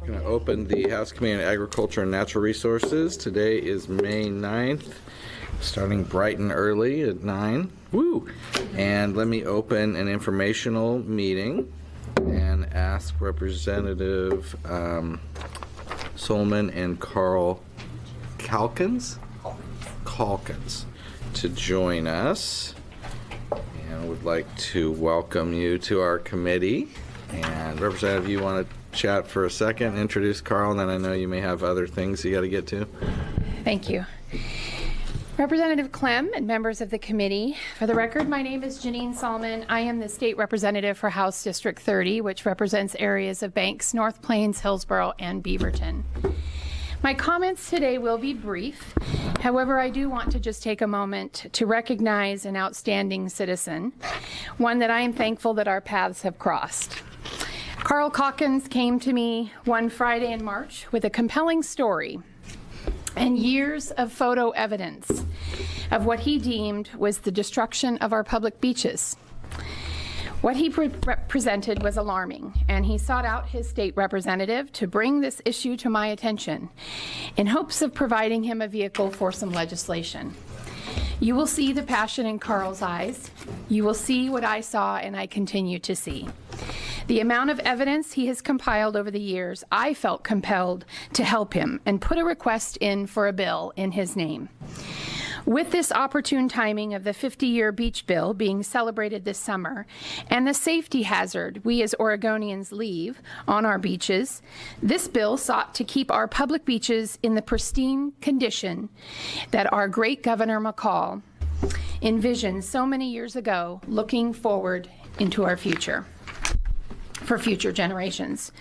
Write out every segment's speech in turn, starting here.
I'm going to open the House Committee on Agriculture and Natural Resources. Today is May 9th, starting bright and early at 9. Woo! And let me open an informational meeting and ask Representative Solomon and Carl Calkins to join us. And I would like to welcome you to our committee. And Representative, you want to chat for a second, introduce Carl, and then I know you may have other things you got to get to. Thank you. Representative Clem and members of the committee, for the record, my name is Janine Solomon. I am the state representative for House District 30, which represents areas of Banks, North Plains, Hillsborough, and Beaverton. My comments today will be brief. However, I do want to just take a moment to recognize an outstanding citizen, one that I am thankful that our paths have crossed. Carl Calkins came to me one Friday in March with a compelling story and years of photo evidence of what he deemed was the destruction of our public beaches. What he presented was alarming, and he sought out his state representative to bring this issue to my attention in hopes of providing him a vehicle for some legislation. You will see the passion in Carl's eyes. You will see what I saw and I continue to see. The amount of evidence he has compiled over the years, I felt compelled to help him and put a request in for a bill in his name. With this opportune timing of the 50-year beach bill being celebrated this summer and the safety hazard we as Oregonians leave on our beaches, this bill sought to keep our public beaches in the pristine condition that our great Governor McCall envisioned so many years ago, looking forward into our future, for future generations.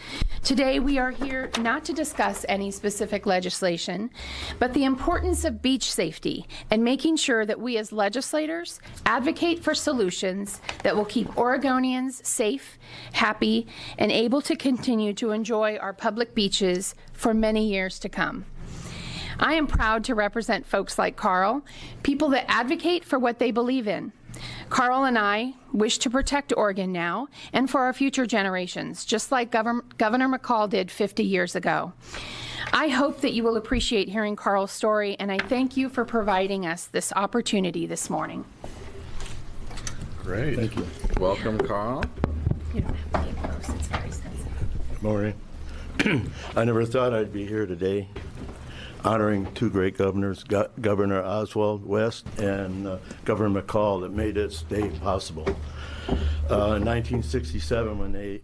Today, we are here not to discuss any specific legislation, but the importance of beach safety and making sure that we as legislators advocate for solutions that will keep Oregonians safe, happy, and able to continue to enjoy our public beaches for many years to come. I am proud to represent folks like Carl, people that advocate for what they believe in. Carl and I wish to protect Oregon now and for our future generations, just like Governor McCall did 50 years ago. I hope that you will appreciate hearing Carl's story, and I thank you for providing us this opportunity this morning. Great. Thank you. Welcome, Carl. You don't have to be close. It's very sensitive. Good morning. I never thought I'd be here today honoring two great governors, Governor Oswald West and Governor McCall, that made this day possible. In 1967, when they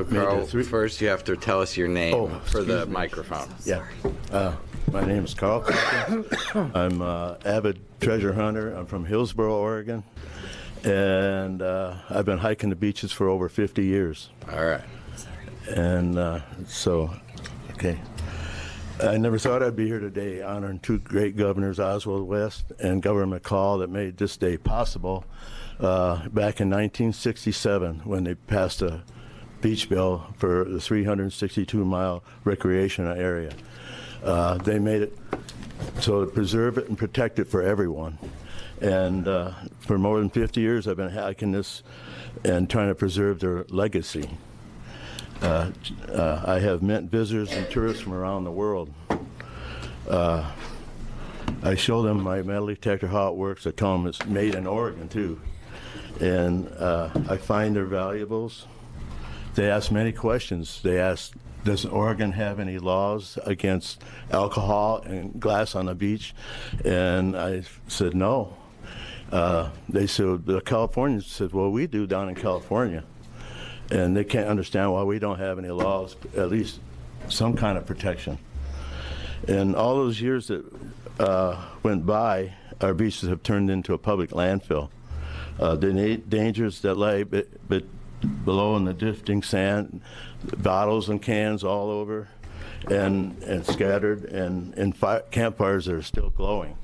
Carl, first you have to tell us your name for the microphone. Yeah. My name is Carl Calkins. I'm an avid treasure hunter. I'm from Hillsborough, Oregon, and I've been hiking the beaches for over 50 years. All right. And okay. I never thought I'd be here today honoring two great governors, Oswald West and Governor McCall, that made this day possible back in 1967 when they passed a beach bill for the 362-mile recreational area. They made it so to preserve it and protect it for everyone. And for more than 50 years, I've been hiking this and trying to preserve their legacy. I have met visitors and tourists from around the world. I show them my metal detector, how it works. I tell them it's made in Oregon, too. And I find their valuables. They ask many questions. They ask, does Oregon have any laws against alcohol and glass on the beach? And I said, no. They said, the Californians said, well, we do down in California. And they can't understand why we don't have any laws, at least some kind of protection. And all those years that went by, our beaches have turned into a public landfill. The dangers that lay below in the drifting sand, bottles and cans all over, and scattered, and campfires that are still glowing.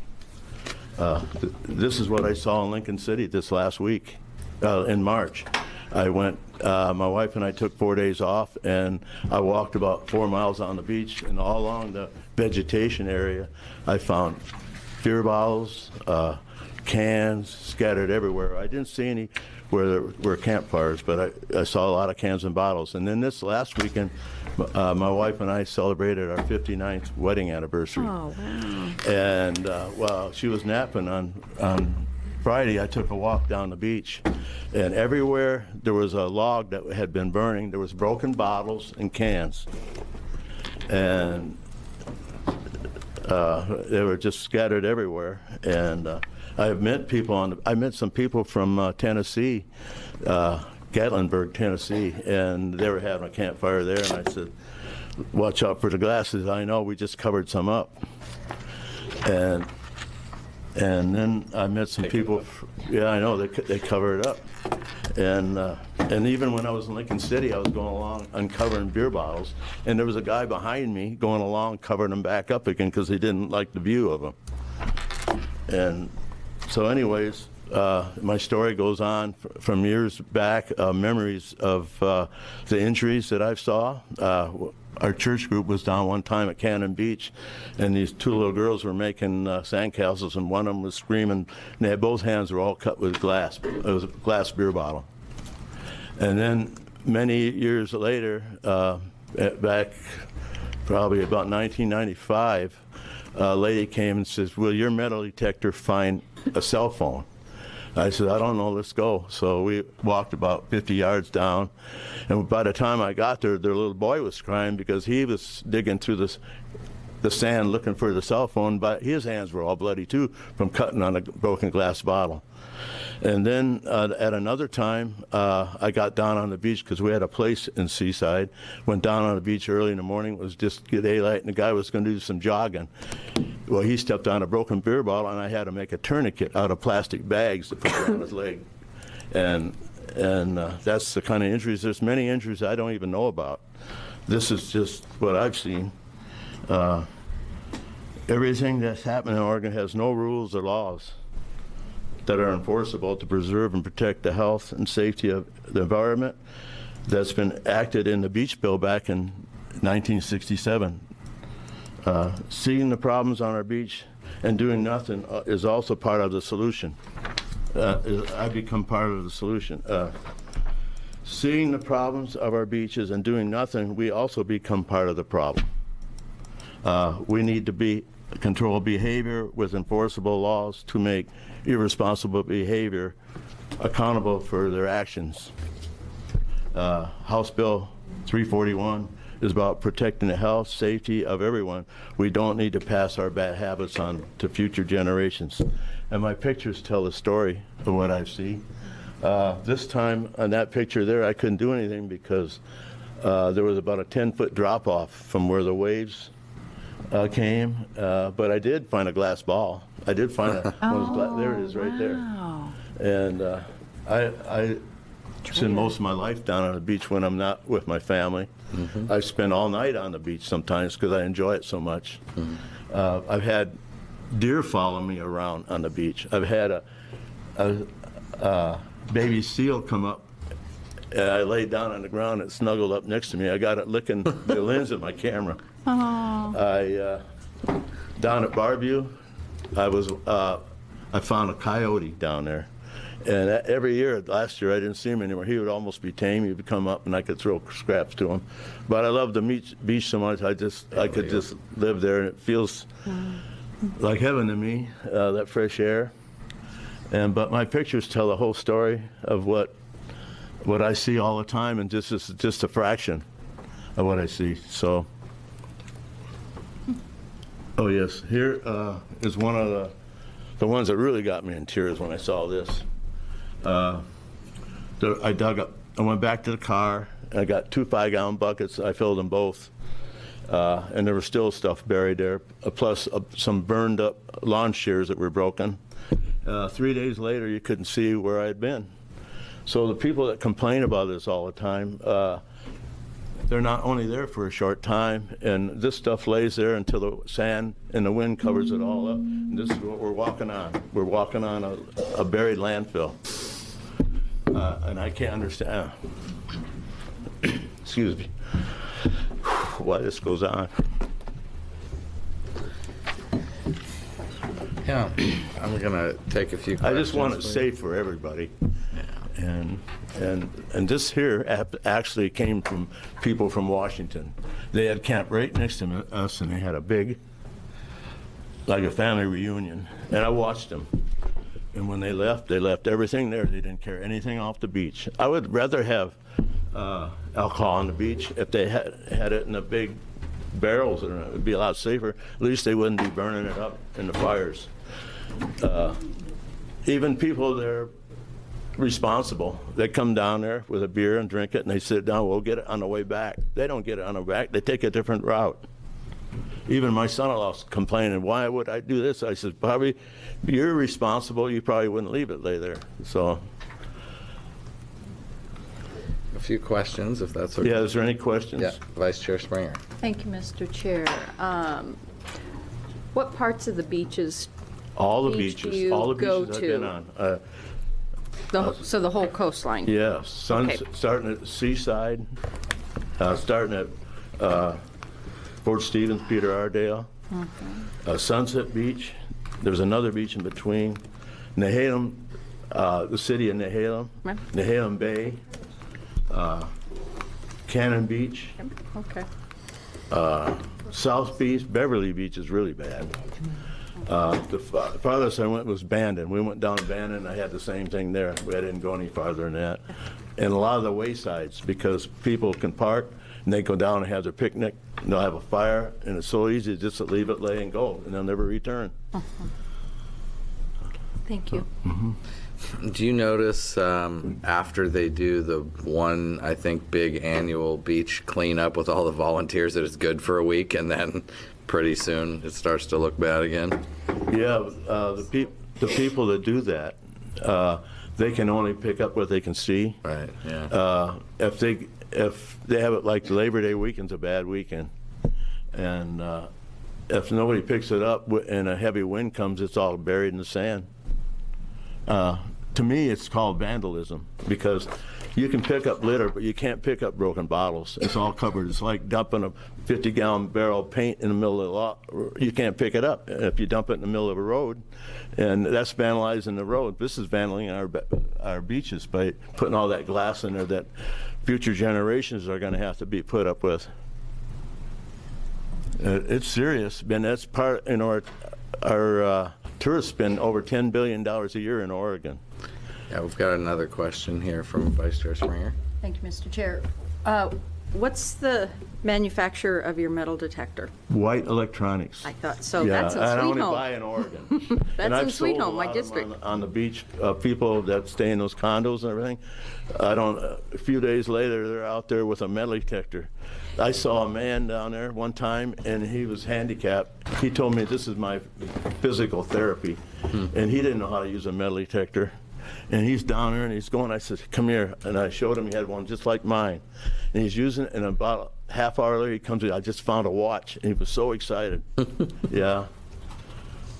This is what I saw in Lincoln City this last week, in March. I went, my wife and I took 4 days off, and I walked about 4 miles on the beach, and all along the vegetation area, I found beer bottles, cans scattered everywhere. I didn't see any where there were campfires, but I saw a lot of cans and bottles. And then this last weekend, my wife and I celebrated our 59th wedding anniversary. Oh, wow. And while she was napping on Friday, I took a walk down the beach, and everywhere there was a log that had been burning, there was broken bottles and cans. And they were just scattered everywhere. And I met some people from Tennessee, Gatlinburg, Tennessee, and they were having a campfire there, and I said, watch out for the glasses. I know, we just covered some up. And then I met some people, yeah, I know, they cover it up. And even when I was in Lincoln City, I was going along uncovering beer bottles, and there was a guy behind me going along covering them back up again because he didn't like the view of them. And so anyways, my story goes on from years back, memories of the injuries that I saw. Our church group was down one time at Cannon Beach, and these two little girls were making sandcastles, and one of them was screaming, and they had both hands were all cut with glass. It was a glass beer bottle. And then many years later, back probably about 1995, a lady came and says, will your metal detector find a cell phone? I said, I don't know, let's go. So we walked about 50 yards down, and by the time I got there, their little boy was crying because he was digging through the sand looking for the cell phone, but his hands were all bloody too from cutting on a broken glass bottle. And then at another time, I got down on the beach because we had a place in Seaside. Went down on the beach early in the morning. It was just daylight, and the guy was going to do some jogging. Well, he stepped on a broken beer bottle, and I had to make a tourniquet out of plastic bags to put around his leg. And that's the kind of injuries. There's many injuries I don't even know about. This is just what I've seen. Everything that's happened in Oregon has no rules or laws that are enforceable to preserve and protect the health and safety of the environment that's been acted in the beach bill back in 1967. Seeing the problems on our beach and doing nothing is also part of the solution. I become part of the solution. Seeing the problems of our beaches and doing nothing, we also become part of the problem. We need to control behavior with enforceable laws to make irresponsible behavior accountable for their actions. House Bill 341 is about protecting the health, safety of everyone. We don't need to pass our bad habits on to future generations. And my pictures tell the story of what I see. This time on that picture there, I couldn't do anything because there was about a 10-foot drop-off from where the waves came, but I did find a glass ball. I did find there it is right there. And I spend most of my life down on the beach when I'm not with my family. Mm-hmm. I spend all night on the beach sometimes because I enjoy it so much. Mm-hmm. I've had deer follow me around on the beach. I've had a baby seal come up, and I laid down on the ground and it snuggled up next to me. I got it licking the lens of my camera. Down at Barview, I found a coyote down there, and every year, last year I didn't see him anymore. He would almost be tame. He would come up, and I could throw scraps to him. But I love the beach so much. I could just live there, and it feels like heaven to me. That fresh air, but my pictures tell the whole story of what I see all the time, and this is just a fraction of what I see. So. Oh yes, here is one of the ones that really got me in tears when I saw this. I went back to the car, and I got 2 5-gallon buckets. I filled them both, and there was still stuff buried there, plus some burned up lawn shears that were broken. 3 days later, you couldn't see where I had been. So the people that complain about this all the time, they're not only there for a short time, and this stuff lays there until the sand and the wind covers it all up. And this is what we're walking on. We're walking on a buried landfill. And I can't understand, excuse me, why this goes on. Yeah, I'm going to take a few questions. I just want it safe for everybody. And this here actually came from people from Washington. They had camped right next to us, and they had a big, like a family reunion. And I watched them. And when they left everything there. They didn't carry anything off the beach. I would rather have alcohol on the beach if they had it in the big barrels. It would be a lot safer. At least they wouldn't be burning it up in the fires. Even people that are responsible, they come down there with a beer and drink it, and they sit down. We'll get it on the way back. They don't get it on the way back. They take a different route. Even my son-in-law's complaining, why would I do this? I said, probably, you're responsible. You probably wouldn't leave it lay there. So, A few questions, if that's okay. yeah, is there any questions? Yeah, Vice Chair Springer. Thank you, Mr. Chair. What parts of the beaches, All the beach do beaches, you all the go beaches I've to? been on. so the whole coastline? Yeah, Okay. starting at Seaside, starting at Fort Stevens, Peter Ardale, Sunset Beach. There's another beach in between. Nehalem, the city of Nehalem, Right. Nehalem Bay, Cannon Beach, Okay. South Beach. Beverly Beach is really bad. The farthest I went was Bandon. We went down to Bandon, and I had the same thing there. I didn't go any farther than that. And a lot of the waysides, because people can park, and they go down and have their picnic, and they'll have a fire, and it's so easy just to leave it lay and go, and they'll never return. Thank you. Do you notice after they do the one, I think, big annual beach cleanup with all the volunteers that it's good for a week, and then pretty soon it starts to look bad again? Yeah, the people that do that, they can only pick up what they can see. Right, yeah. If they have it like Labor Day weekend's a bad weekend, and if nobody picks it up and a heavy wind comes, it's all buried in the sand. To me, it's called vandalism, because you can pick up litter, but you can't pick up broken bottles. It's all covered. It's like dumping a 50-gallon barrel of paint in the middle of the lot. You can't pick it up if you dump it in the middle of a road, and that's vandalizing the road. This is vandalizing our beaches by putting all that glass in there that future generations are going to have to be put up with. It's serious, and that's part, our tourists spend over $10 billion a year in Oregon. Yeah, we've got another question here from Vice Chair Springer. Thank you, Mr. Chair. What's the manufacturer of your metal detector? White Electronics. I thought so. Yeah, That's in and I Sweet only Home. buy in Oregon. That's And I've in Sweet sold a Home, my lot of them district. on the beach, people that stay in those condos and everything. A few days later, they're out there with a metal detector. I saw a man down there one time, and he was handicapped. He told me, this is my physical therapy, and he didn't know how to use a metal detector. And he's down there, and he's going, I said, come here. And I showed him he had one just like mine. And he's using it, and about a half hour later, he comes in, I just found a watch. And he was so excited. Yeah.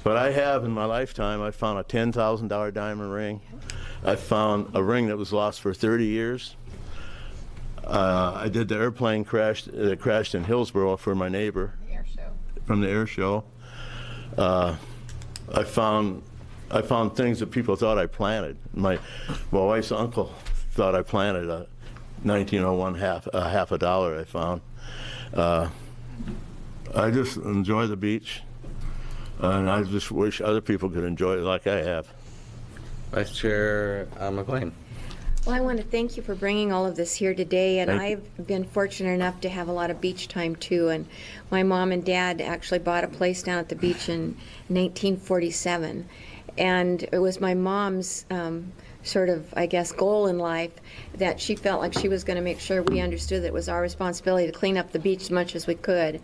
But I have, in my lifetime, I found a $10,000 diamond ring. I found a ring that was lost for 30 years. I did the airplane crash that crashed in Hillsborough for my neighbor. Air show. From the air show. I found things that people thought I planted. My wife's uncle thought I planted a 1901 half a dollar I found. I just enjoy the beach, and I just wish other people could enjoy it like I have. Vice Chair McLean. Well, I want to thank you for bringing all of this here today, and Thank you. I've been fortunate enough to have a lot of beach time too, and my mom and dad actually bought a place down at the beach in 1947, and it was my mom's sort of, I guess, goal in life that she felt like she was going to make sure we understood that it was our responsibility to clean up the beach as much as we could.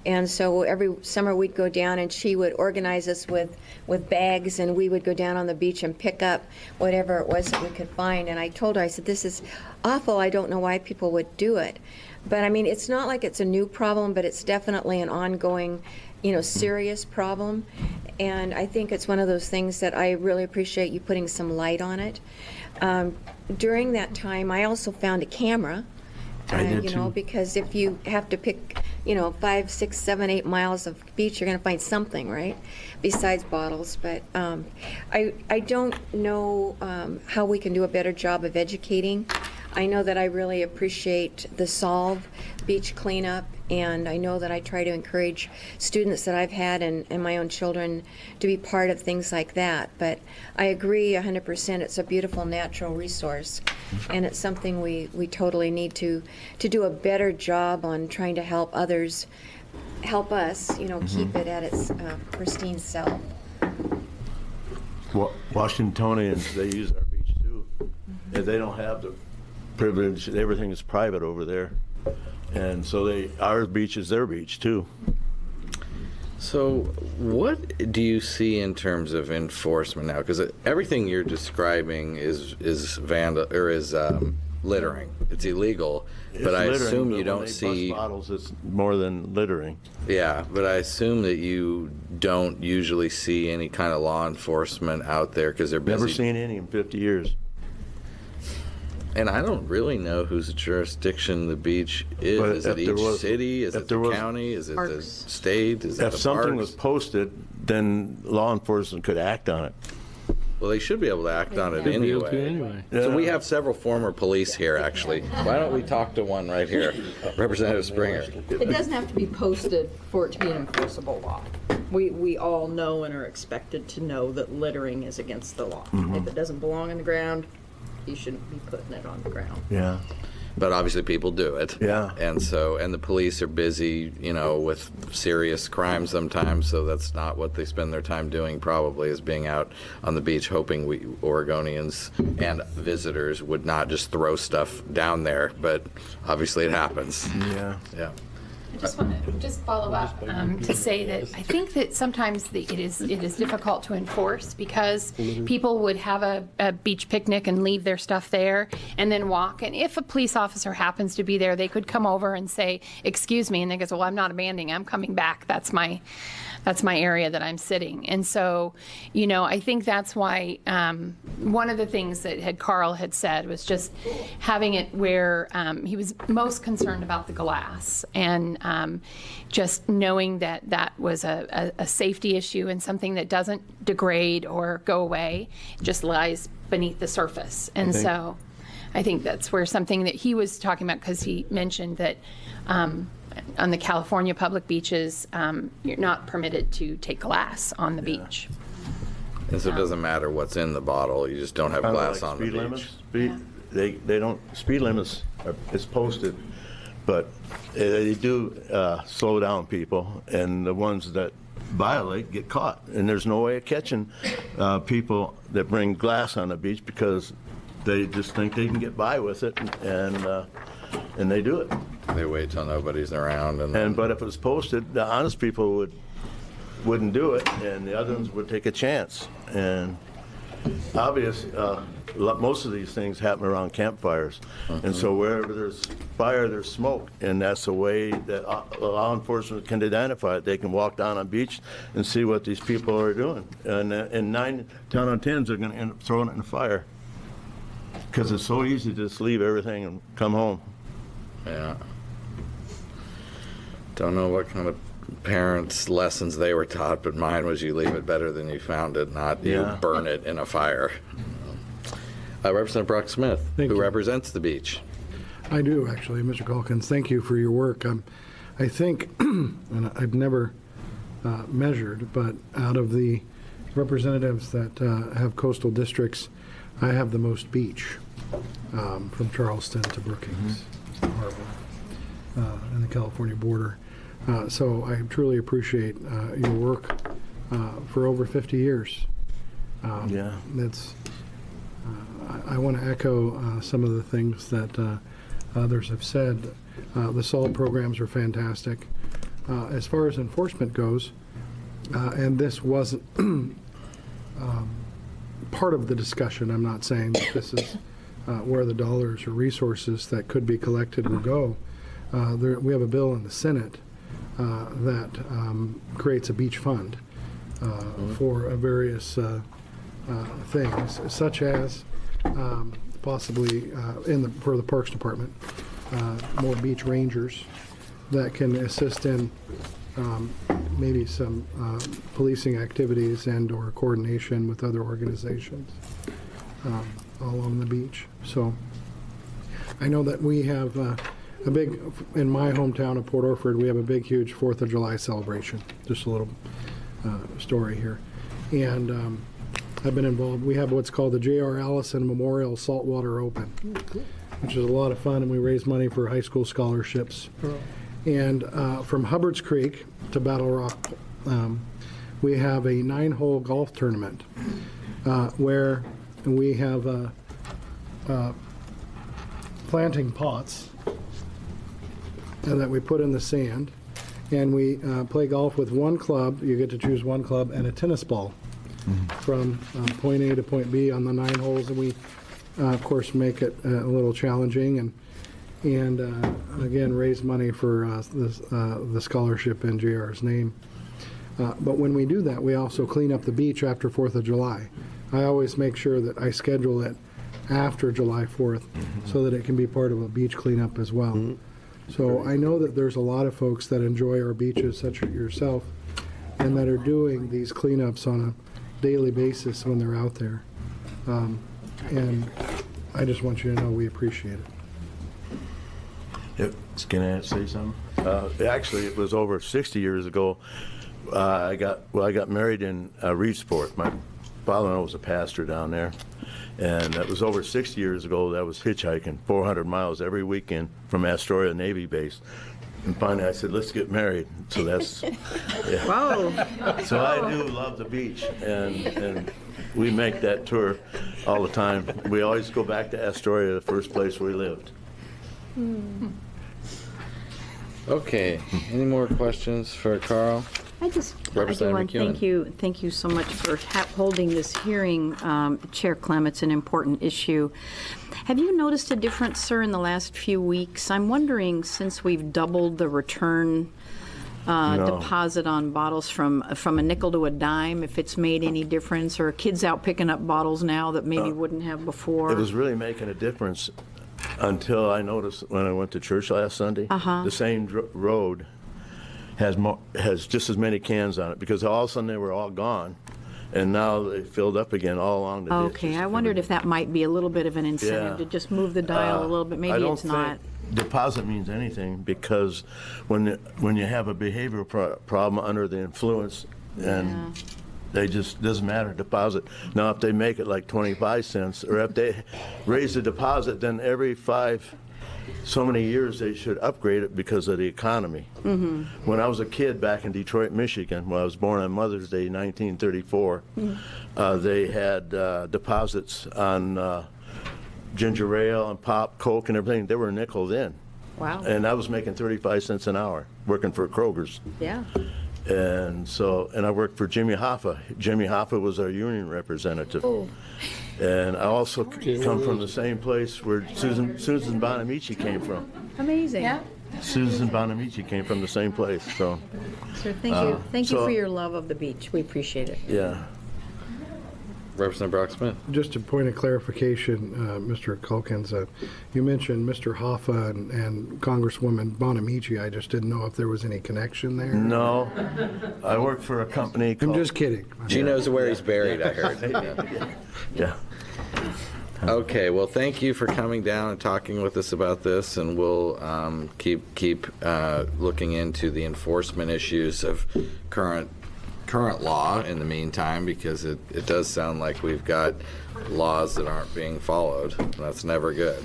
And so every summer we'd go down, and she would organize us with bags, and we would go down on the beach and pick up whatever it was that we could find. And I told her, I said, this is awful. I don't know why people would do it. But I mean, it's not like it's a new problem, but it's definitely an ongoing, serious problem. And I think it's one of those things that I really appreciate you putting some light on it. During that time, I also found a camera. I did too. Because if you have to pick, 5, 6, 7, 8 miles of beach, you're going to find something, right? Besides bottles. But I don't know how we can do a better job of educating. I know that I really appreciate the Solve beach cleanup, and I know that I try to encourage students that I've had and my own children to be part of things like that. But I agree 100%. It's a beautiful natural resource, and it's something we totally need to do a better job on trying to help others, help us, keep it at its pristine self. Washingtonians, they use our beach too. And they don't have the privilege. Everything is private over there. And so our beach is their beach too. So what do you see in terms of enforcement now? Because everything you're describing is littering. It's illegal, but I It's littering, assume but you when don't they see. bust bottles, it's more than littering. Yeah, but I assume that you don't usually see any kind of law enforcement out there because they're busy. Never seen any in 50 years. And I don't really know whose jurisdiction the beach is. But Is it if there each was- city? Is if it the there was- county? Is it the Parks. state? Is it If the something parks? was posted, then law enforcement could act on it. Well, they should be able to act on it Be able anyway. to anyway. So Yeah. we have several former police here, actually. Why don't we talk to one right here, Representative Springer? It doesn't have to be posted for it to be an enforceable law. We all know and are expected to know that littering is against the law. If it doesn't belong on the ground, you shouldn't be putting it on the ground. Yeah. But obviously people do it. Yeah. And the police are busy, with serious crimes sometimes, so that's not what they spend their time doing probably, is being out on the beach hoping we Oregonians and visitors would not just throw stuff down there, but obviously it happens. Yeah. Yeah. I just want to just follow up to say that I think that sometimes it is difficult to enforce because people would have a beach picnic and leave their stuff there and then walk. And if a police officer happens to be there, they could come over and say, "Excuse me," and they go, "Well, I'm not abandoning. I'm coming back. That's my area that I'm sitting." And so, I think that's why one of the things that Carl had said was just having it where he was most concerned about the glass and just knowing that was a safety issue and something that doesn't degrade or go away, just lies beneath the surface. And so I think that's where something that he was talking about, because he mentioned that on the California public beaches, you're not permitted to take glass on the beach. And so it doesn't matter what's in the bottle, you just don't have Kinda glass like on the speed beach. limits. They don't, speed limits is posted, but they do slow down people, and the ones that violate get caught. And there's no way of catching people that bring glass on the beach because they just think they can get by with it, and they do it. They wait till nobody's around and But if it was posted, the honest people wouldn't do it, and the other ones would take a chance. And most of these things happen around campfires, and so wherever there's fire, there's smoke, and that's the way that law enforcement can identify it. They can walk down on the beach and see what these people are doing, and 9 out of 10 are going to end up throwing it in the fire because it's so easy to just leave everything and come home. Yeah. Don't know what kind of parents' lessons they were taught, but mine was you leave it better than you found it, not you Yeah. burn it in a fire. Representative Brock Smith, Thank who you. represents the beach. I do, actually, Mr. Calkins. Thank you for your work. I think, and I've never measured, but out of the representatives that have coastal districts, I have the most beach, from Charleston to Brookings Harbor, and the California border. So I truly appreciate your work for over 50 years. Yeah. That's. I want to echo some of the things that others have said. The SOL programs are fantastic. As far as enforcement goes, and this wasn't part of the discussion, I'm not saying that this is where the dollars or resources that could be collected will go. We have a bill in the Senate that creates a beach fund for various things, such as possibly for the Parks Department, more beach rangers, that can assist in maybe some policing activities and/or coordination with other organizations along the beach. So I know that we have a big, in my hometown of Port Orford, we have a big, huge 4th of July celebration. Just a little story here. And I've been involved. We have what's called the J.R. Allison Memorial Saltwater Open, which is a lot of fun, and we raise money for high school scholarships. And from Hubbard's Creek to Battle Rock, we have a 9-hole golf tournament where we have planting pots that we put in the sand, and we play golf with one club. You get to choose one club and a tennis ball from point A to point B on the 9 holes, and we, of course, make it a little challenging and again raise money for the scholarship in JR's name. But when we do that, we also clean up the beach after 4th of July. I always make sure that I schedule it after July 4th so that it can be part of a beach cleanup as well. So I know that there's a lot of folks that enjoy our beaches, such as yourself, and that are doing these cleanups on a daily basis when they're out there. And I just want you to know we appreciate it. Yep. Can I say something? Actually, it was over 60 years ago. I got married in Reedsport. My father-in-law was a pastor down there. And that was over 60 years ago. That was hitchhiking 400 miles every weekend from Astoria Navy Base. And finally I said, let's get married. So that's, yeah. Whoa. So I do love the beach, and we make that tour all the time. We always go back to Astoria, the first place we lived. Okay, any more questions for Carl? I do Representative want to McEwen. thank you so much for holding this hearing, Chair Clem. It's an important issue. Have you noticed a difference, sir, in the last few weeks? I'm wondering, since we've doubled the return deposit on bottles from a nickel to a dime, if it's made any difference, or kids out picking up bottles now that maybe wouldn't have before? It was really making a difference until I noticed when I went to church last Sunday, the same road has just as many cans on it, because all of a sudden they were all gone, and now they filled up again all along the ditches. Okay, I wondered if that might be a little bit of an incentive to just move the dial a little bit. Maybe it's not. I don't think deposit means anything, because when you have a behavioral problem under the influence, and they just doesn't matter, deposit. Now if they make it like 25 cents, or if they raise the deposit, then every so many years they should upgrade it because of the economy. When I was a kid back in Detroit, Michigan, when I was born on Mother's Day, 1934, they had deposits on ginger ale and pop, Coke, and everything. They were a nickel then. Wow. And I was making 35 cents an hour working for Kroger's. Yeah. And I worked for Jimmy Hoffa. Jimmy Hoffa was our union representative. Oh. And I also come from the same place where Susan Bonamici came from. Amazing. Yeah. Susan Bonamici came from the same place, so, Sir, thank you. Thank you so- for your love of the beach. We appreciate it. yeah. Representative Brock Smith. Just a point of clarification, Mr. Calkins, you mentioned Mr. Hoffa and Congresswoman Bonamici. I just didn't know if there was any connection there. No, I worked for a company I'm called... just kidding. She knows where he's buried, I heard. Yeah. Okay, well, thank you for coming down and talking with us about this, and we'll keep looking into the enforcement issues of current law in the meantime, because it does sound like we've got laws that aren't being followed. That's never good.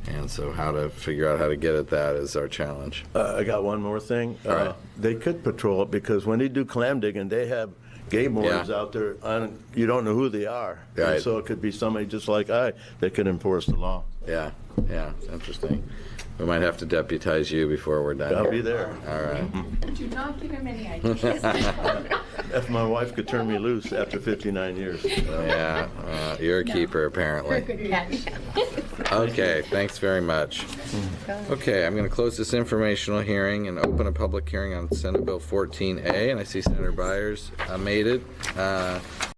And so how to figure out how to get at that is our challenge. I got one more thing. All right. They could patrol it, because when they do clam digging, they have game wardens out there, and you don't know who they are. Right. And so it could be somebody just like that could enforce the law. Yeah, interesting. We might have to deputize you before we're done. I'll be there. All right. Do not give him any ideas. If my wife could turn me loose after 59 years. Yeah, you're a keeper, apparently. Good catch. Okay, thanks very much. Okay, I'm going to close this informational hearing and open a public hearing on Senate Bill 14A, and I see Senator Byers made it.